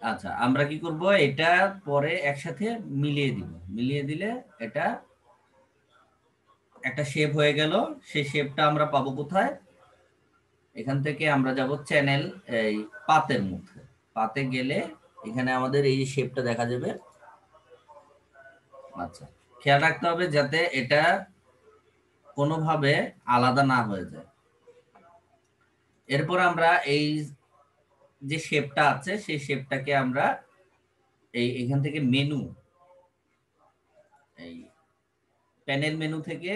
আচ্ছা, আমরা কি করব, এটা পরে একসাথে মিলিয়ে দিব। মিলিয়ে দিলে এটা একটা শেপ হয়ে গেল। সেই শেপটা আমরা পাবো কোথায়? এখান থেকে আমরা যাব চ্যানেল, এই পাতের মধ্যে। পাতে গেলে এখানে আমাদের এই শেপটা দেখা যাবে। আচ্ছা, খেয়াল রাখতে হবে যাতে এটা কোনোভাবে আলাদা না হয়ে যায়। এরপর আমরা এই যে শেপটা আছে সেই শেপটাকে আমরা এখান থেকে মেনু, এই প্যানেল মেনু থেকে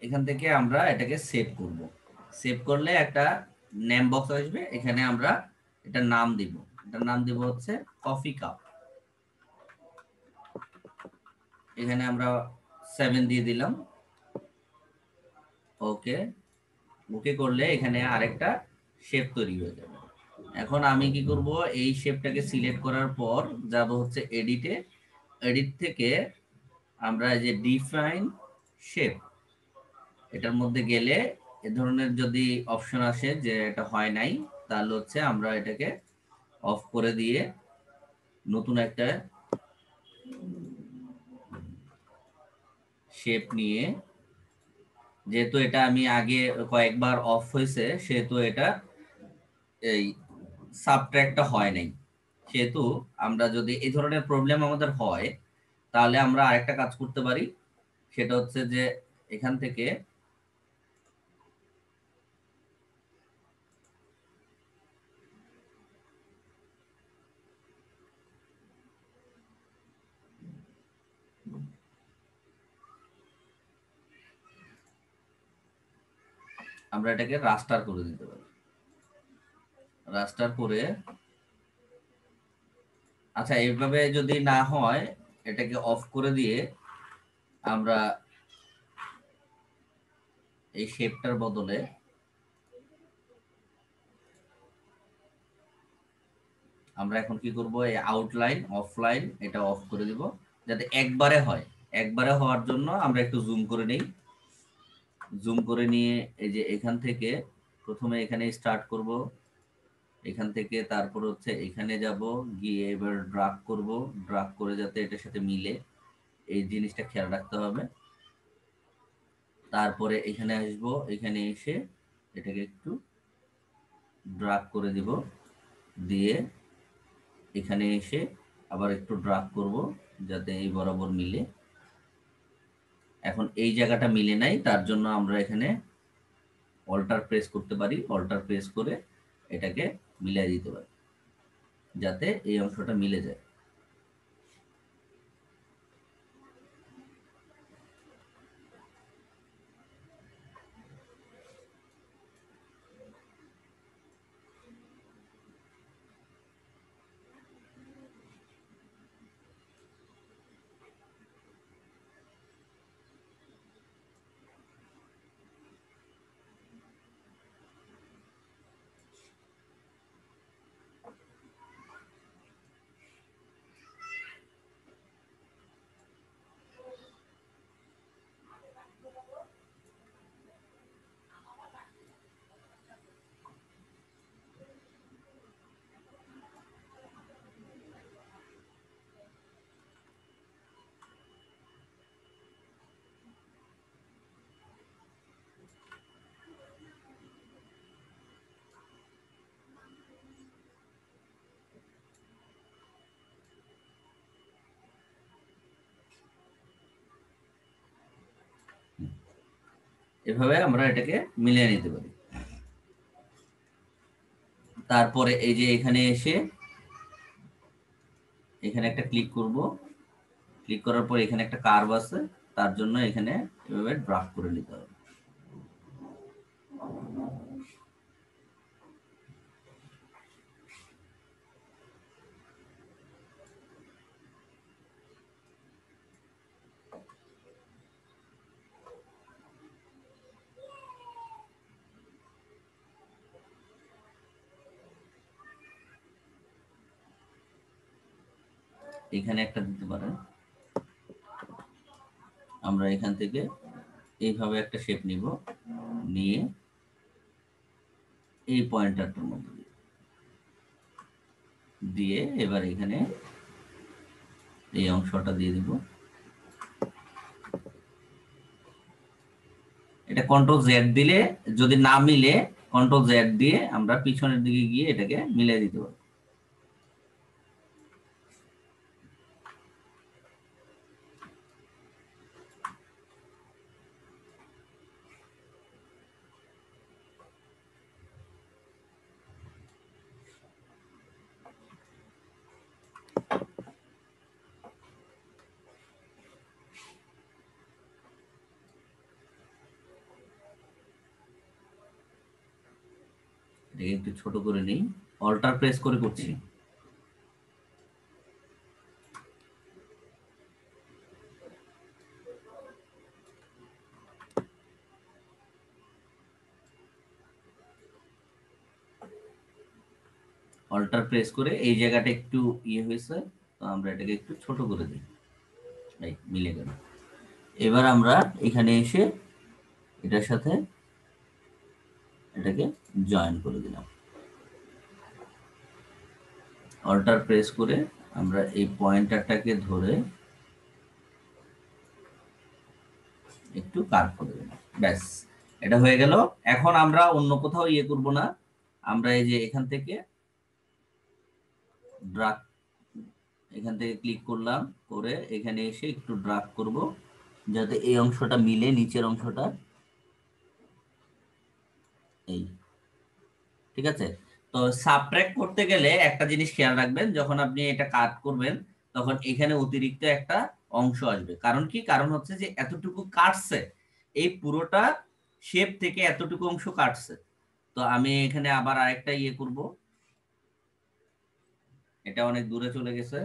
এখান থেকে আমরা এটাকে সেভ করব। সেভ করলে একটা নেম বক্স আসবে, এখানে আমরা এটার নাম দিব। এটার নাম দিব হচ্ছে কফি কাপ। এখানে আমরা 7 দিয়ে দিলাম। ওকে, ওকে করলে এখানে আরেকটা শেপ তৈরি হয়ে যাবে। এখন আমি কি করব, এই শেপটাকে সিলেক্ট করার পর যাব হচ্ছে এডিটে। এডিট থেকে আমরা এই যে ডিফাইন শেপ, এটার মধ্যে গেলে এ ধরনের যদি অপশন আসে যে এটা হয় নাই, তাহলে হচ্ছে আমরা এটাকে অফ করে দিয়ে নতুন একটা শেপ নিয়ে, যেহেতু এটা আমি আগে কয়েকবার অফ হয়েছে সেহেতু এটা এই সাবট্র্যাক্টটা হয় নাই, সেহেতু আমরা যদি এই ধরনের প্রবলেম আমাদের হয় তাহলে আমরা আরেকটা কাজ করতে পারি। সেটা হচ্ছে যে এখান থেকে আমরা এটাকে রাস্টার করে দিতে পারি। রাস্টার করে, আচ্ছা এইভাবে যদি না হয় এটাকে অফ করে দিয়ে আমরা এই শেপটার বদলে আমরা এখন কি করব, এই আউটলাইন অফলাইন এটা অফ করে দিব যাতে একবারে হয়। একবারে হওয়ার জন্য আমরা একটু জুম করে নেই। জুম করে নিয়ে এই যে এখান থেকে প্রথমে এখানে স্টার্ট করব, এখান থেকে তারপর হচ্ছে এখানে যাব, গিয়ে এবার ড্রাগ করব। ড্রাগ করে যাতে এটার সাথে মিলে, এই জিনিসটা খেয়াল রাখতে হবে। তারপরে এখানে আসব, এখানে এসে এটাকে একটু ড্রাগ করে দিব, দিয়ে এখানে এসে আবার একটু ড্রাগ করব যাতে এই বরাবর মিলে। এখন এই জায়গাটা মিলে নাই, তার জন্য আমরা এখানে অল্টার প্রেস করতে পারি। অল্টার প্রেস করে এটাকে মিলিয়ে দিতে পারি যাতে এই অংশটা মিলে যায়। এভাবে আমরা এটাকে মিলিয়ে নিতে পারি। তারপরে এই যে এখানে এসে এখানে একটা ক্লিক করব। ক্লিক করার পর এখানে একটা কার্ভ আছে, তার জন্য এখানে এভাবে ড্রাগ করে নিতে হবে। এখানে একটা দিতে পারেন। আমরা এখান থেকে এইভাবে একটা শেপ নিব, নিয়ে এই পয়েন্টারটার মধ্যে দিব। দিয়ে এবার এখানে এই অংশটা দিয়ে দিব। এটা কন্ট্রোল জেড দিলে যদি না মিলে কন্ট্রোল জেড দিয়ে আমরা পিছনের দিকে গিয়ে এটাকে মিলিয়ে দিতে পারবো। এটাকে একটু ছোট করে নিই, অল্টার প্রেস করে করছি। অল্টার প্রেস করে এই জায়গাটা একটু ইয়ে হয়েছে, তো আমরা এটাকে একটু ছোট করে দিই, এই মিলে গেল। এবার আমরা এখানে এসে এটার সাথে এটাকে জয়েন করে দিলাম। অল্টার প্রেস করে আমরা এই পয়েন্টারটাকে ধরে একটু কাট করে দিলাম, ব্যাস এটা হয়ে গেল। এখন আমরা অন্য কোথাও ইয়ে করব না, আমরা এই যে এখান থেকে ড্রাগ, এখান থেকে ক্লিক করলাম, করে এখানে এসে একটু ড্রাগ করব যাতে এই অংশটা মিলে নিচের অংশটা, এই ঠিক আছে। তো সাবট্রাক্ট করতে গেলে একটা জিনিস খেয়াল রাখবেন, যখন আপনি এটা কাট করবেন তখন এখানে অতিরিক্ত একটা অংশ আসবে। কারণ কি, কারণ হচ্ছে যে এতটুকু কাটছে, এই পুরোটা শেপ থেকে এতটুকু অংশ কাটছে। তো আমি এখানে আবার আরেকটা ইয়ে করব, এটা অনেক দূরে চলে গেছে।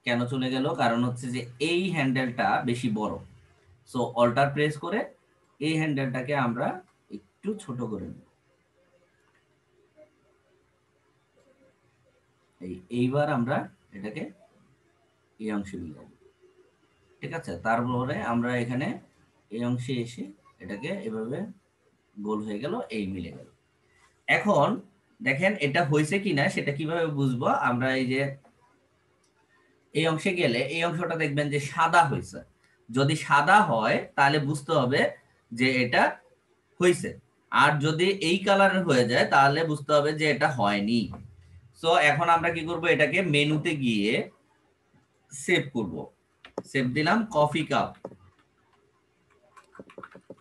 কেন চলে গেল, কারণ হচ্ছে যে এই হ্যান্ডেলটা বেশি বড়। সো অল্টার প্রেস করে এই হ্যান্ডেলটাকে আমরা একটু ছোট করে নেব। এইবার আমরা এটাকে এই অংশে নিয়ে যাবো, ঠিক আছে। তারপরে আমরা এখানে এই অংশে এসে এটাকে এভাবে গোল হয়ে গেল, এই মিলে গেল। এখন দেখেন এটা হয়েছে কিনা সেটা কিভাবে বুঝবো, আমরা এই যে এই অংশে গেলে এই অংশটা দেখবেন যে সাদা হয়েছে। যদি সাদা হয় তাহলে বুঝতে হবে যে এটা হয়েছে, আর যদি এই কালারের হয়ে যায় তাহলে বুঝতে হবে যে এটা হয়নি। সো এখন আমরা কি করব, এটাকে মেনুতে গিয়ে সেভ করব। সেভ দিলাম কফি কাপ,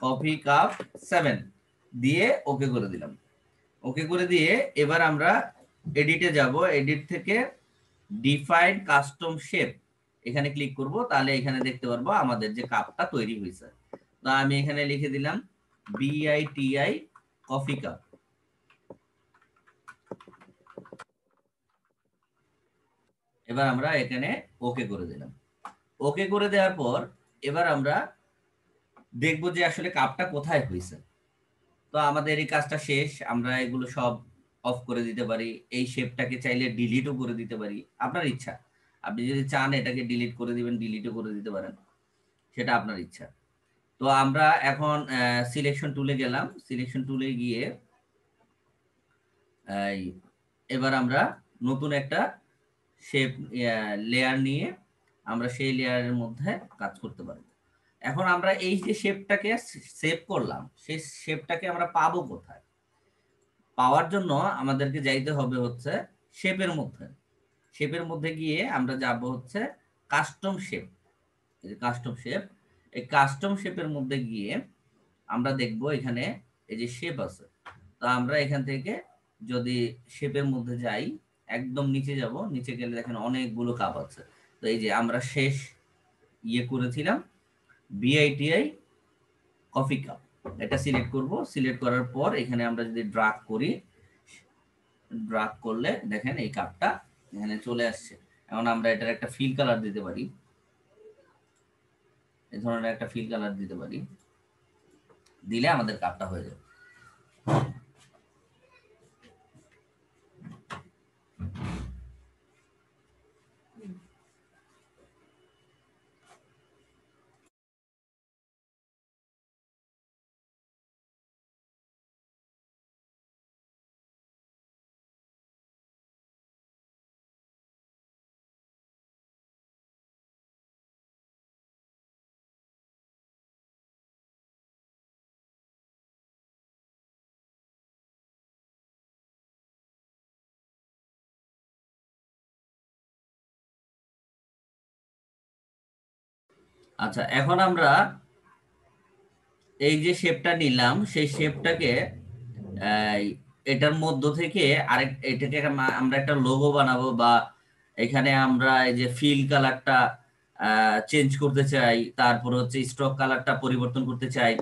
কফি কাপ 7 দিয়ে ওকে করে দিলাম। ওকে করে দিয়ে এবার আমরা এডিটে যাব, এডিট থেকে ডিফাইন কাস্টম শেপ এখানে ক্লিক করব, তাহলে এখানে দেখতে পারবো আমাদের যে কাপটা তৈরি হয়েছে। তো আমি এখানে লিখে দিলাম বিআইটিআই কফি কাপ। এবার আমরা এখানে ওকে করে দিলাম। ওকে করে দেওয়ার পর এবার আমরা দেখবো যে আসলে কাপটা কোথায় হয়েছে। তো আমাদের এই কাজটা শেষ, আমরা এগুলো সব অফ করে দিতে পারি। এই শেপটাকে চাইলে ডিলিটও করে দিতে পারি, আপনার ইচ্ছা। আপনি যদি চান এটাকে ডিলিট করে দিবেন, ডিলিটও করে দিতে পারেন, সেটা আপনার ইচ্ছা। তো আমরা এখন সিলেকশন টুলে গেলাম, সিলেকশন টুলে গিয়ে এই, এবার আমরা নতুন একটা শেপ লেয়ার নিয়ে আমরা সেই লেয়ারের মধ্যে কাজ করতে পারবো। এখন আমরা এই যে শেপটাকে সেভ করলাম, সেই শেপটাকে আমরা পাবো কোথায়? পাওয়ার জন্য আমাদেরকে যাইতে হবে হচ্ছে শেপের মধ্যে। শেপের মধ্যে গিয়ে আমরা যাব হচ্ছে কাস্টম শেপ। এই যে কাস্টম শেপ, এই কাস্টম শেপের মধ্যে গিয়ে আমরা দেখব এখানে এই যে শেপ আছে। তো আমরা এখান থেকে যদি শেপের মধ্যে যাই, একদম নিচে যাব, নিচে গেলে দেখেন অনেকগুলো কাপ আছে। তো এই যে আমরা শেষ ইয়ে করেছিলাম বিআইটিআই কফি কাপ, এটা সিলেক্ট করব। সিলেক্ট করার পর এখানে আমরা যদি ড্রাগ করি, ড্রাগ করলে দেখেন এই কাপটা এখানে চলে আসছে। এখন আমরা এটার একটা ফিল কালার দিতে পারি, এই ধরনের একটা ফিল কালার দিতে পারি, দিলে আমাদের কাপটা হয়ে যাবে। আচ্ছা, এখন আমরা এই যে শেপটা নিলাম সেই শেপটাকে এটার মধ্য থেকে আরেক এটাকে আমরা একটা লোগো বানাবো, বা এখানে আমরা এই যে ফিল কালারটা চেঞ্জ করতে চাই, তারপর হচ্ছে স্ট্রোক কালারটা পরিবর্তন করতে চাই,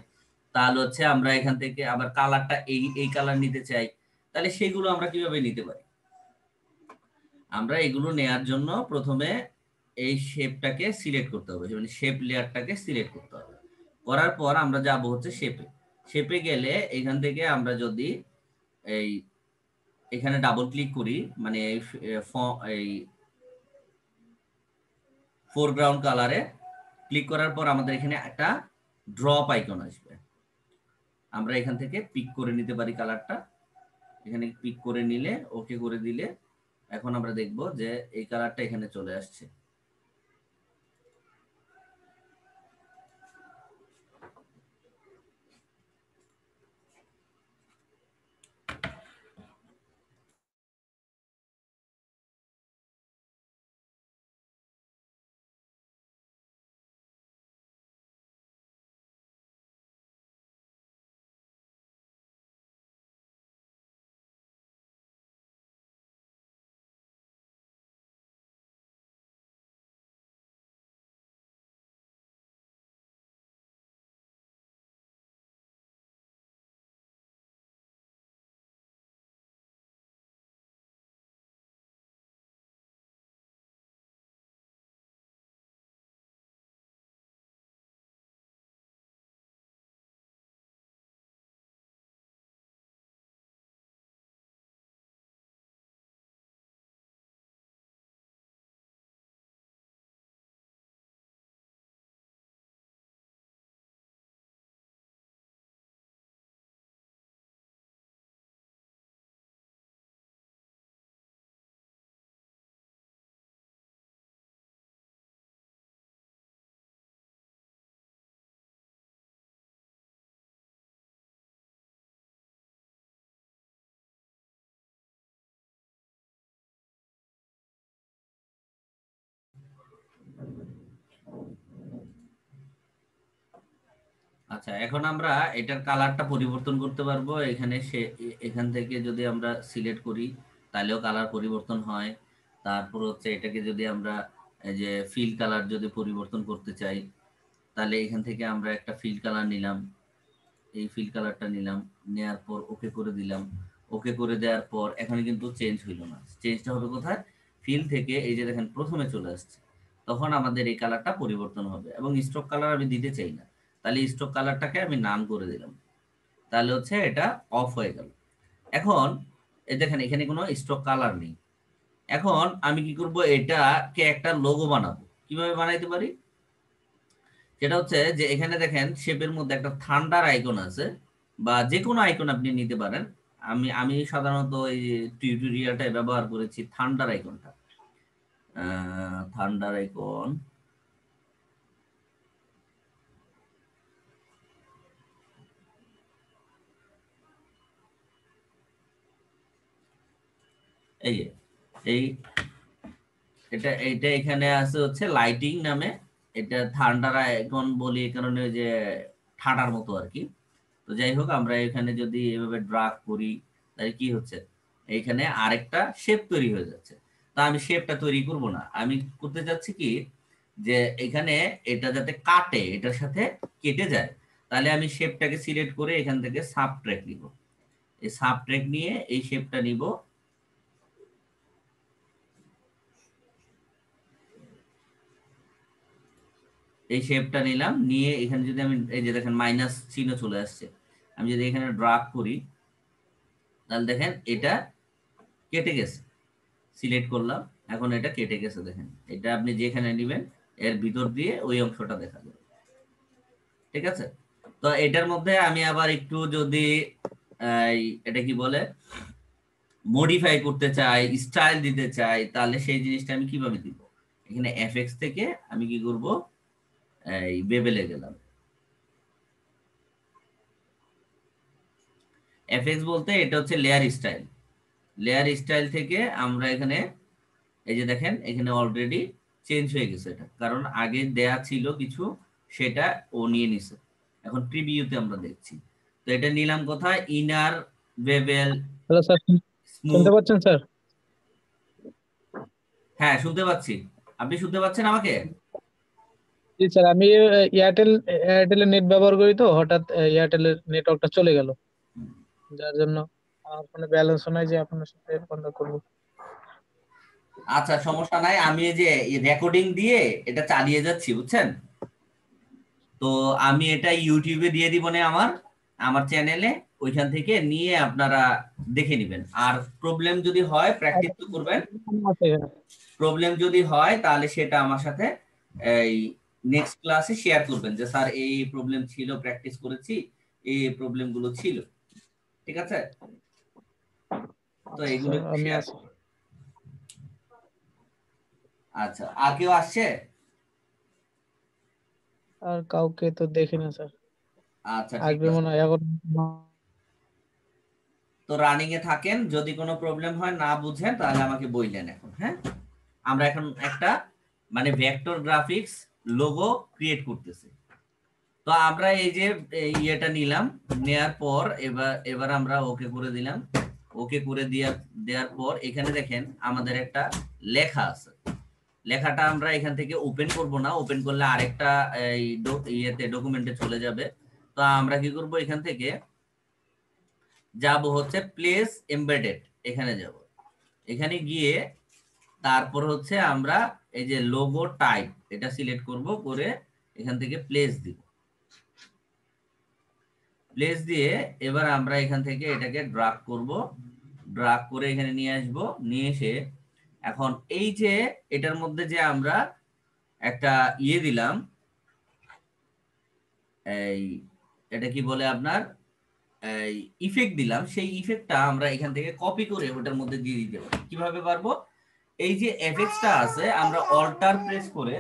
তাহলে হচ্ছে আমরা এখান থেকে আবার কালারটা এই এই কালার নিতে চাই, তাহলে সেগুলো আমরা কিভাবে নিতে পারি? আমরা এগুলো নেয়ার জন্য প্রথমে এই শেপটাকে সিলেক্ট করতে হবে, মানে শেপ লেয়ারটাকে সিলেক্ট করতে হবে। করার পর আমরা যাব হচ্ছে শেপে। শেপে গেলে এখান থেকে আমরা যদি এই এখানে ডাবল ক্লিক করি, মানে এই ফোরগ্রাউন্ড কালারে ক্লিক করার পর আমাদের এখানে একটা ড্রপ আইকন আসবে। আমরা এখান থেকে পিক করে নিতে পারি কালারটা। এখানে পিক করে নিলে, ওকে করে দিলে এখন আমরা দেখব যে এই কালারটা এখানে চলে আসছে। আচ্ছা, এখন আমরা এটার কালারটা পরিবর্তন করতে পারবো। এখানে এখান থেকে যদি আমরা সিলেক্ট করি তাহলেও কালার পরিবর্তন হয়। তারপর হচ্ছে এটাকে যদি আমরা এই যে ফিল কালার যদি পরিবর্তন করতে চাই, তাহলে এখান থেকে আমরা একটা ফিল কালার নিলাম, এই ফিল কালারটা নিলাম, নেয়ার পর ওকে করে দিলাম। ওকে করে দেওয়ার পর এখানে কিন্তু চেঞ্জ হইল না, চেঞ্জটা হবে কোথায়? ফিল থেকে এই যে দেখেন প্রথমে চলে আসছে। তখন আমাদের এই কালারটা পরিবর্তন হবে, এবং স্ট্রোক কালার আমি দিতে চাই না, তাহলে স্ট্রোক কালারটাকে আমি নাম করে দিলাম। তাহলে হচ্ছে এটা অফ হয়ে গেল। এখন এই দেখেন এখানে কোনো স্ট্রোক কালার নেই। এখন আমি কি করব, এটাকে একটা লোগো বানাবো। কিভাবে বানাইতে পারি? সেটা হচ্ছে যে এখানে দেখেন শেপের মধ্যে একটা থান্ডার আইকন আছে, বা যে কোনো আইকন আপনি নিতে পারেন। আমি সাধারণত এই টিউটোরিয়ালটায় ব্যবহার করেছি থান্ডার আইকনটা। থান্ডার আইকন, এই যে এই এটা এখানে আছে হচ্ছে লাইটিং নামে। এটা থান্ডার আইকন বলি এই কারণে ওই যে ঠান্ডার মতো আর কি। তো যাই হোক, আমরা এখানে যদি এভাবে ড্রাগ করি তাহলে কি হচ্ছে, এইখানে আরেকটা শেপ তৈরি হয়ে যাচ্ছে। তা আমি শেপটা তৈরি করব না, আমি করতে চাচ্ছি কি, যে এখানে এটা যাতে কাটে, এটার সাথে কেটে যায়। তাহলে আমি শেপটাকে সিলেক্ট করে এখান থেকে সাবট্র্যাক নিব। এই সাবট্র্যাক নিয়ে এই শেপটা নিব, এই শেপটা নিলাম, নিয়ে এখানে যদি আমি এই যে দেখেন মাইনাস চিহ্ন চলে আসছে, আমি যদি এখানে ড্রাগ করি তাহলে দেখেন এটা কেটে গেছে। সিলেক্ট করলাম, এখন এটা কেটে গেছে। দেখেন এটা আপনি যেখানে নেবেন এর ভিতর দিয়ে ওই অংশটা দেখা যাবে। ঠিক আছে? তো এটার মধ্যে আমি আবার একটু যদি এটা কি বলে মডিফাই করতে চাই, স্টাইল দিতে চাই, তাহলে সেই জিনিসটা আমি কিভাবে দিব? এখানে এফএক্স থেকে আমি কি করব, এই বেবেলে গেলাম। এফএক্স বলতে এটা হচ্ছে লেয়ার স্টাইল। লেয়ার স্টাইল থেকে আমরা এখানে এই যে দেখেন এখানে অলরেডি চেঞ্জ হয়ে গেছে এটা, কারণ আগে দেয়া ছিল কিছু, সেটা ও নিয়ে নিছে। এখন প্রিভিউতে আমরা দেখছি। তো এটা নিলাম কোথায়, ইনার বেভেল হ্যালো স্যার, শুনতে স্মুথ। পাচ্ছেন স্যার? হ্যাঁ শুনতে পাচ্ছি। আপনি শুনতে পাচ্ছেন আমাকে? জি স্যার, আমি এয়ারটেলের নেট ব্যবহার করি, তো হঠাৎ এয়ারটেলের নেটওয়ার্কটা চলে গেল, যার জন্য আমার ফোনে ব্যালেন্সও নাই যে আপনার সাথে কন্ট্যাক্ট করবো। আচ্ছা সমস্যা নাই, আমি এই যে রেকর্ডিং দিয়ে এটা চালিয়ে যাচ্ছি বুঝছেন। তো আমি এটা ইউটিউবে দিয়ে দিব না আমার আমার চ্যানেলে, ওইখান থেকে নিয়ে আপনারা দেখে নেবেন। আর প্রবলেম যদি হয়, আর প্র্যাকটিস তো করবেন। আছে এখানে। প্রবলেম যদি হয় তাহলে সেটা আমার সাথে এই নেক্সট ক্লাসে শেয়ার করবেন, যে স্যার এই প্রবলেম ছিল, প্র্যাকটিস করেছি, এই প্রবলেম গুলো ছিল। ঠিক আছে? তো আচ্ছা এগুলো স্যার, একটু আমি শেয়ার। আছি। আচ্ছা, আর কেউ আসছে? আর কাউকে তো দেখি না স্যার। আচ্ছা ঠিক আসবে আছে। মনে হয় এখন। তো রানিং এ থাকেন, যদি কোনো প্রবলেম হয় না বুঝেন তাহলে আমাকে বললেন এখন। হ্যাঁ, আমরা এখন একটা মানে ভেক্টর গ্রাফিক্স লোগো ক্রিয়েট করতেছি। তো আমরা এই যে ইয়েটা নিলাম, নেয়ার পর এবার এবার আমরা ওকে করে দিলাম। ওকে করে দেওয়ার পর এখানে দেখেন আমাদের একটা লেখা আছে। লেখাটা আমরা এখান থেকে ওপেন করব না, ওপেন করলে আরেকটা এই ইয়েতে ডকুমেন্টে চলে যাবে। তো আমরা কি করব, এখান থেকে যাব হচ্ছে প্লেস এমবেডেড, এখানে যাব। এখানে গিয়ে তারপর হচ্ছে আমরা এই যে লোগো টাইপ এটা সিলেক্ট করব, করে এখান থেকে প্লেস দিব। প্লেস দিয়ে এবার আমরা এখান থেকে এটাকে ড্রাগ করব, ড্রাগ করে এখানে নিয়ে আসব। নিয়ে এসে এখন এই যে এটার মধ্যে যে আমরা একটা ইয়ে দিলাম, এই এটা কি বলে আপনার, এই ইফেক্ট দিলাম, সেই ইফেক্টটা আমরা এখান থেকে কপি করে ওটার মধ্যে দিয়ে দিতে পারি। কিভাবে পারবো, এই যে এফেক্টসটা আছে আমরা অল্টার প্রেস করে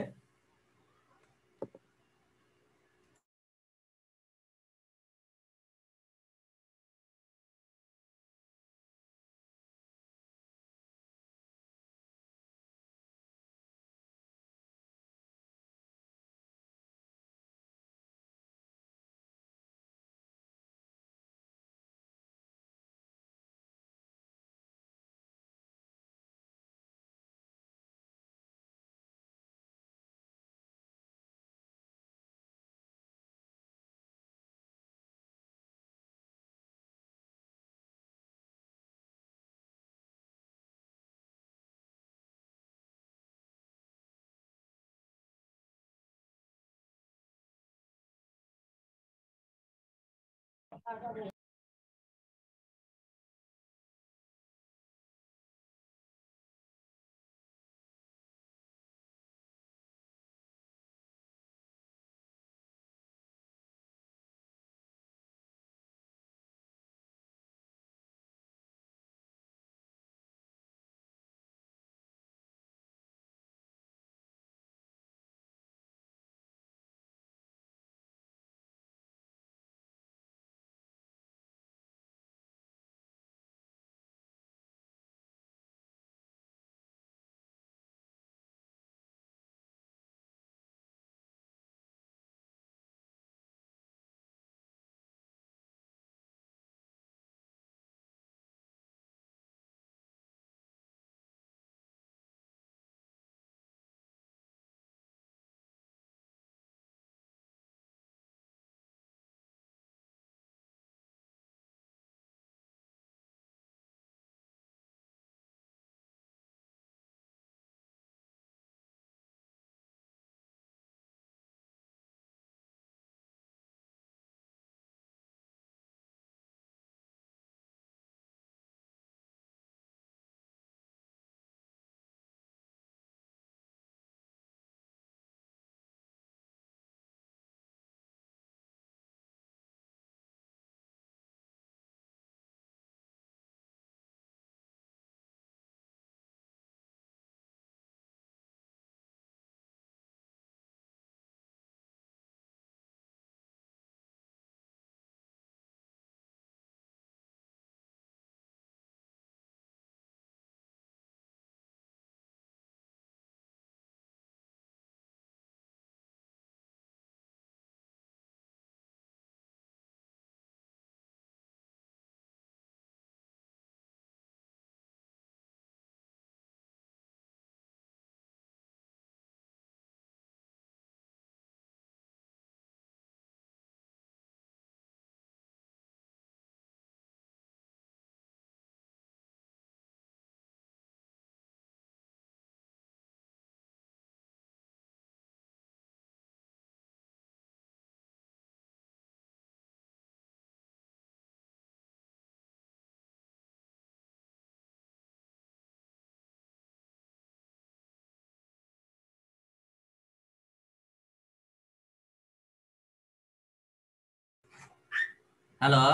হ্যালো।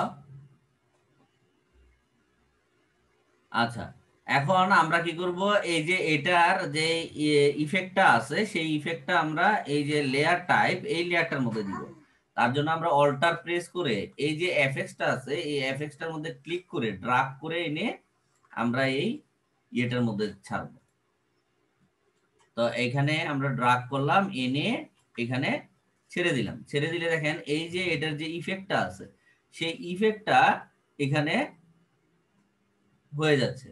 আচ্ছা, এখন আমরা কি করব, এই যে এটার যে ইফেক্টটা আছে সেই ইফেক্টটা আমরা এই যে লেয়ার টাইপ এই লেয়ারটার মধ্যে দিব। তার জন্য আমরা অল্টার প্রেস করে এই যে এফএক্সটা আছে এই এফএক্সটার মধ্যে ক্লিক করে ড্রাগ করে এনে আমরা এই ইয়েটার মধ্যে ছাড়বো। তো এখানে আমরা ড্রাগ করলাম, এনে এখানে ছেড়ে দিলাম। ছেড়ে দিলে দেখেন এই যে এটার যে ইফেক্টটা আছে সেই ইফেক্টটা এখানে হয়ে যাচ্ছে।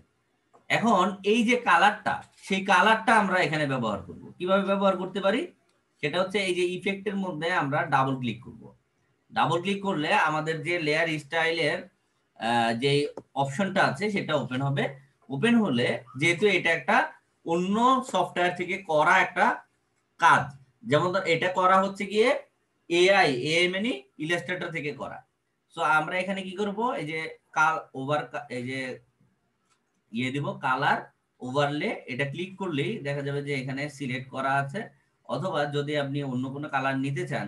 এখন এই যে কালারটা, সেই কালারটা আমরা এখানে ব্যবহার করব। কিভাবে ব্যবহার করতে পারি সেটা হচ্ছে এই যে ইফেক্টের মধ্যে আমরা ডাবল ক্লিক করব। ডাবল ক্লিক করলে আমাদের যে লেয়ার স্টাইলের যে অপশনটা আছে সেটা ওপেন হবে। ওপেন হলে যেহেতু এটা একটা অন্য সফটওয়্যার থেকে করা একটা কাজ, যেমন এটা করা হচ্ছে গিয়ে এআই মানে ইলাস্ট্রেটর থেকে করা। সো আমরা এখানে কি করব, এই যে এই যে ইয়ে দিব কালার ওভারলে, এটা ক্লিক করলেই দেখা যাবে যে এখানে সিলেক্ট করা আছে। অথবা যদি আপনি অন্য কোনো কালার নিতে চান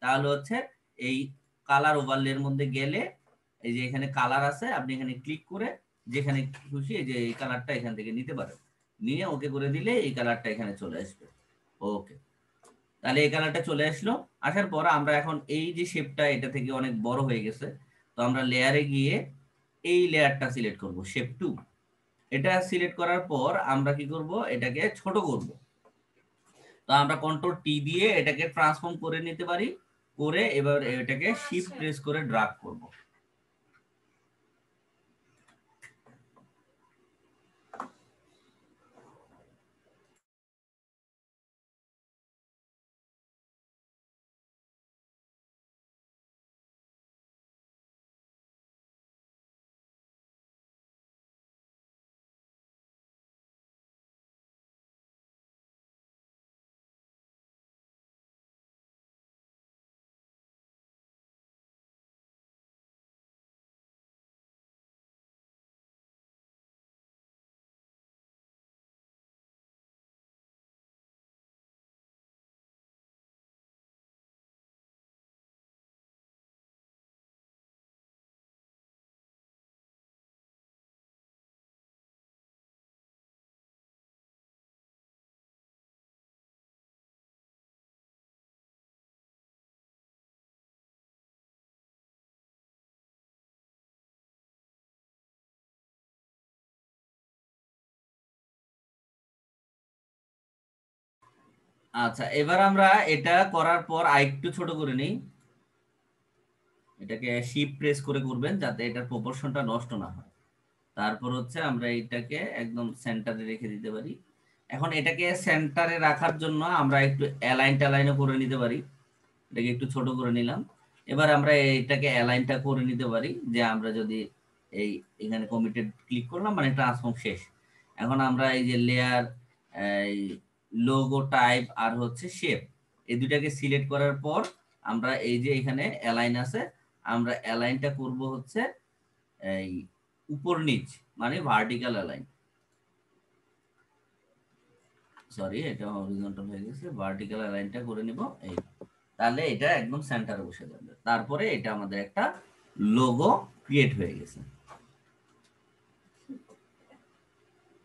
তাহলে হচ্ছে এই কালার ওভারলের মধ্যে গেলে এই যে এখানে কালার আছে, আপনি এখানে ক্লিক করে যেখানে খুশি এই যে এই কালারটা এখান থেকে নিতে পারেন। নিয়ে ওকে করে দিলে এই কালারটা এখানে চলে আসবে। ওকে, তাহলে এই কালারটা চলে আসলো। আসার পর আমরা এখন এই যে শেপটা এটা থেকে অনেক বড় হয়ে গেছে, তো আমরা লেয়ারে গিয়ে এই লেয়ারটা সিলেক্ট করব, শেপ 2। এটা সিলেক্ট করার পর আমরা কি করব, এটাকে ছোট করব। তো আমরা কন্ট্রোল টি দিয়ে এটাকে ট্রান্সফর্ম করে নিতে পারি। করে এবার এটাকে শিফট প্রেস করে ড্রাগ করব। আচ্ছা, এবার আমরা এটা করার পর আরেকটু ছোট করে নিই। এটাকে শিফট প্রেস করে করবেন যাতে এটার প্রপোর্শনটা নষ্ট না হয়। তারপর হচ্ছে আমরা এটাকে একদম সেন্টারে রেখে দিতে পারি। এখন এটাকে সেন্টারে রাখার জন্য আমরা একটু অ্যালাইন ট্যালাইনও করে নিতে পারি। এটাকে একটু ছোট করে নিলাম। এবার আমরা এটাকে অ্যালাইনটা করে নিতে পারি, যে আমরা যদি এই এখানে কমিটেড ক্লিক করলাম মানে ট্রান্সফর্ম শেষ। এখন আমরা এই যে লেয়ার, এই লোগো টাইপ আর হচ্ছে শেপ, এই দুটাকে সিলেক্ট করার পর আমরা এই যে এখানে অ্যালাইন আছে, আমরা অ্যালাইনটা করব হচ্ছে এই উপর নিচ মানে ভার্টিক্যাল অ্যালাইন। সরি, এটা হরিজন্টাল হয়ে গেছে, ভার্টিক্যাল অ্যালাইনটা করে নিব। এই, তাহলে এটা একদম সেন্টারে বসে যাবে। তারপরে এটা আমাদের একটা লোগো ক্রিয়েট হয়ে গেছে।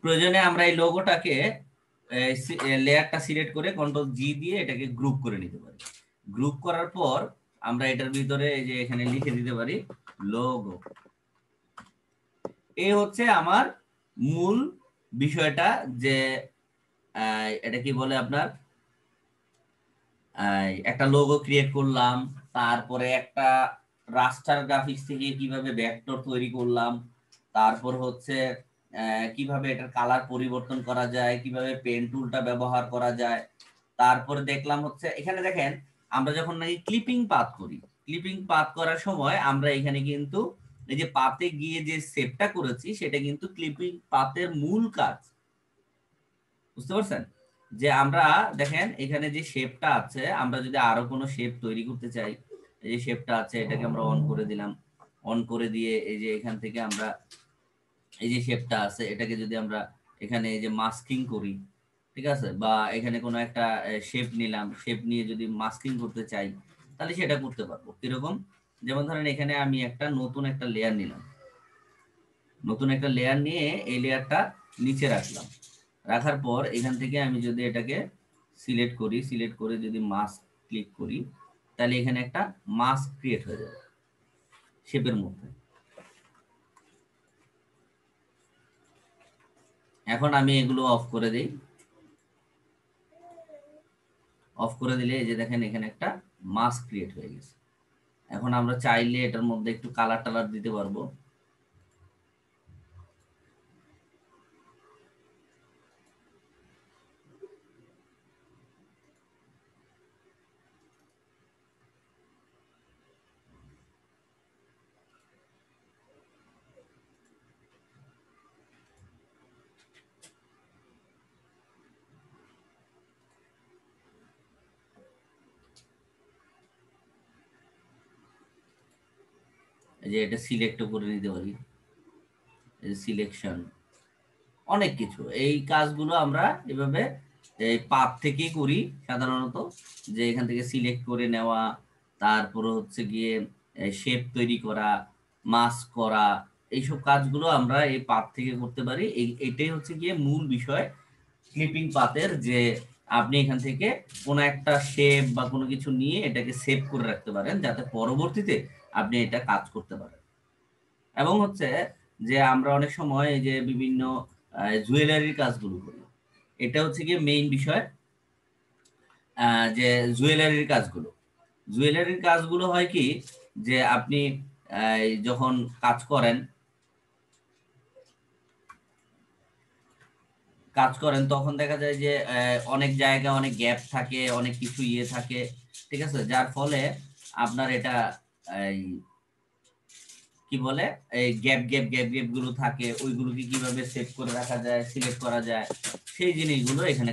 প্রয়োজনে আমরা এই লোগোটাকে লেয়ারটা সিলেক্ট করে কন্ট্রোল জি দিয়ে এটাকে গ্রুপ করে নিতে পারি। গ্রুপ করার পর আমরা এটার ভিতরে এই যে এখানে লিখে দিতে পারি লোগো। এই হচ্ছে আমার মূল বিষয়টা, যে এটা কি বলে আপনার একটা লোগো ক্রিয়েট করলাম, তারপরে একটা রাস্টার গ্রাফিক্স থেকে কিভাবে ভেক্টর তৈরি করলাম, তারপর হচ্ছে কিভাবে এটার কালার পরিবর্তন করা যায়, কিভাবে পেন টুলটা ব্যবহার করা যায়। তারপরে দেখলাম হচ্ছে এখানে দেখেন আমরা যখন নাকি ক্লিপিং পাথ করি, ক্লিপিং পাথ করার সময় আমরা এখানে কিন্তু এই যে পাতে গিয়ে যে সেভটা করেছি সেটা কিন্তু ক্লিপিং পাথের মূল কাজ। বুঝতে পারছেন? যে আমরা দেখেন এখানে যে শেপটা আছে, আমরা যদি আরো কোনো শেপ তৈরি করতে চাই, এই যে শেপটা আছে এটাকে আমরা অন করে দিলাম। অন করে দিয়ে এই যে এখান থেকে আমরা এই যে শেপটা আছে এটাকে যদি আমরা এখানে এই যে মাস্কিং করি, ঠিক আছে, বা এখানে কোনো একটা শেপ নিলাম, শেপ নিয়ে যদি মাস্কিং করতে চাই তাহলে সেটা করতে পারবো। কিরকম, যেমন ধরেন এখানে আমি নতুন একটা লেয়ার নিলাম, নতুন একটা লেয়ার নিয়ে এই লেয়ারটা নিচে রাখলাম। রাখার পর এখান থেকে আমি যদি এটাকে সিলেক্ট করি, সিলেক্ট করে যদি মাস্ক ক্লিক করি, তাহলে এখানে একটা মাস্ক ক্রিয়েট হয়ে যাবে শেপের মধ্যে। এখন আমি এগুলো অফ করে দিই। অফ করে দিলে এই যে দেখেন এখানে একটা মাস্ক ক্রিয়েট হয়ে গেছে। এখন আমরা চাইলে এটার মধ্যে একটু কালার টালার দিতে পারবো। এই যে এটা সিলেক্ট করে নিতে পারি, এই সিলেকশন, অনেক কিছু। এই কাজগুলো আমরা এভাবে এই পাপ থেকেই করি সাধারণত, যে এখান থেকে সিলেক্ট করে নেওয়া, তারপরে হচ্ছে গিয়ে শেপ তৈরি করা, মাস্ক করা, এইসব কাজগুলো আমরা এই পাপ থেকে করতে পারি। এটাই হচ্ছে গিয়ে মূল বিষয় ক্লিপিং পাথের, যে আপনি এখান থেকে কোনো একটা শেপ বা কোনো কিছু নিয়ে এটাকে সেভ করে রাখতে পারেন, যাতে পরবর্তীতে আপনি এটা কাজ করতে পারেন। এবং হচ্ছে যে আমরা অনেক সময় এই যে বিভিন্ন জুয়েলারির কাজগুলো করি, এটা হচ্ছে গিয়ে মেইন বিষয়। যে জুয়েলারির কাজগুলো, জুয়েলারির কাজগুলো হয় কি, যে আপনি যখন কাজ করেন, তখন দেখা যায় যে অনেক জায়গা অনেক গ্যাপ থাকে, অনেক কিছু ইয়ে থাকে, ঠিক আছে, যার ফলে আপনার এটা এই কি বলে, এই গ্যাপ গুলো থাকে, ওইগুলোকে কিভাবে সেট করে রাখা যায়, সিলেক্ট করা যায়, সেই জিনিসগুলো এখানে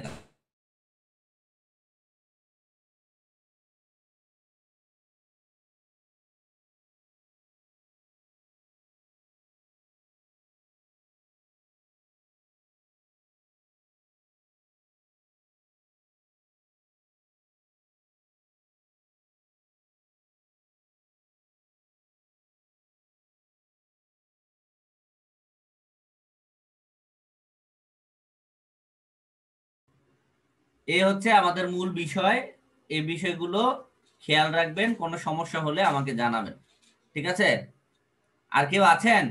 এই হচ্ছে আমাদের মূল বিষয়। এই বিষয়গুলো খেয়াল রাখবেন, কোনো সমস্যা হলে আমাকে জানাবেন। ঠিক আছে? আর কেউ আছেন?